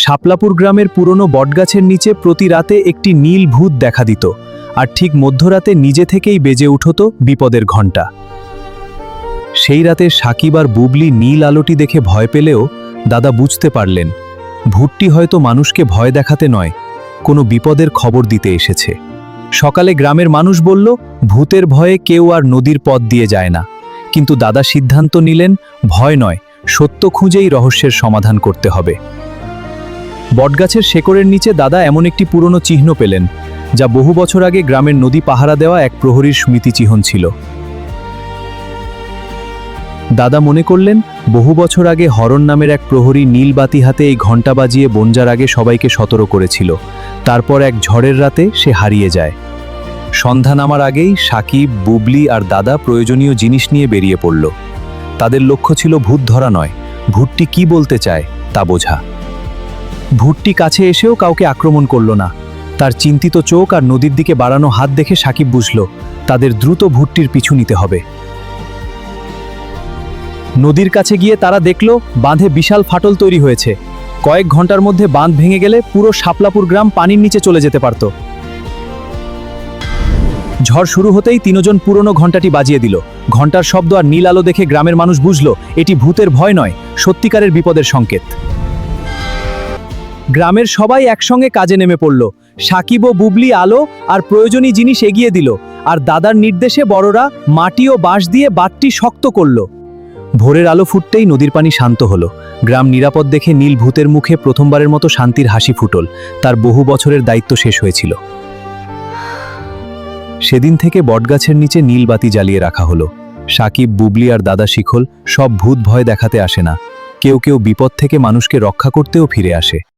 শাপলাপুর গ্রামের পুরনো বটগাছের নিচে প্রতি রাতে একটি নীল ভূত দেখা দিত, আর ঠিক মধ্যরাতে নিজে থেকেই বেজে উঠত বিপদের ঘণ্টা। সেই রাতে সাকিব আর বুবলি নীল আলোটি দেখে ভয় পেলেও দাদা বুঝতে পারলেন ভূতটি হয়তো মানুষকে ভয় দেখাতে নয়, কোনো বিপদের খবর দিতে এসেছে। সকালে গ্রামের মানুষ বলল ভূতের ভয়ে কেউ আর নদীর পথ দিয়ে যায় না, কিন্তু দাদা সিদ্ধান্ত নিলেন ভয় নয়, সত্য খুঁজেই রহস্যের সমাধান করতে হবে। বটগাছের শেকড়ের নিচে দাদা এমন একটি পুরনো চিহ্ন পেলেন, যা বহু বছর আগে গ্রামের নদী পাহারা দেওয়া এক প্রহরীর স্মৃতিচিহ্ন ছিল। দাদা মনে করলেন বহু বছর আগে হরণ নামের এক প্রহরী নীল বাতি হাতে এই ঘণ্টা বাজিয়ে বনজার আগে সবাইকে সতর্ক করেছিল। তারপর এক ঝড়ের রাতে সে হারিয়ে যায়। সন্ধ্যা নামার আগেই সাকিব, বুবলি আর দাদা প্রয়োজনীয় জিনিস নিয়ে বেরিয়ে পড়ল। তাদের লক্ষ্য ছিল ভূত ধরা নয়, ভূতটি কি বলতে চায় তা বোঝা। ভূতটি কাছে এসেও কাউকে আক্রমণ করল না। তার চিন্তিত চোখ আর নদীর দিকে বাড়ানো হাত দেখে সাকিব বুঝল তাদের দ্রুত ভূতটির পিছু নিতে হবে। নদীর কাছে গিয়ে তারা দেখল বাঁধে বিশাল ফাটল তৈরি হয়েছে। কয়েক ঘন্টার মধ্যে বাঁধ ভেঙে গেলে পুরো শাপলাপুর গ্রাম পানির নিচে চলে যেতে পারত। ঝড় শুরু হতেই তিনজন পুরনো ঘণ্টাটি বাজিয়ে দিল। ঘণ্টার শব্দ আর নীল আলো দেখে গ্রামের মানুষ বুঝল এটি ভূতের ভয় নয়, সত্যিকারের বিপদের সংকেত। গ্রামের সবাই একসঙ্গে কাজে নেমে পড়ল। সাকিব ও বুবলি আলো আর প্রয়োজনীয় জিনিস এগিয়ে দিল, আর দাদার নির্দেশে বড়রা মাটি ও বাঁশ দিয়ে বাঁধটি শক্ত করল। ভোরের আলো ফুটতেই নদীর পানি শান্ত হলো। গ্রাম নিরাপদ দেখে নীল ভূতের মুখে প্রথমবারের মতো শান্তির হাসি ফুটল। তার বহু বছরের দায়িত্ব শেষ হয়েছিল। সেদিন থেকে বটগাছের নিচে নীল বাতি জ্বালিয়ে রাখা হলো। সাকিব, বুবলি আর দাদা শিখল সব ভূত ভয় দেখাতে আসে না, কেউ কেউ বিপদ থেকে মানুষকে রক্ষা করতেও ফিরে আসে।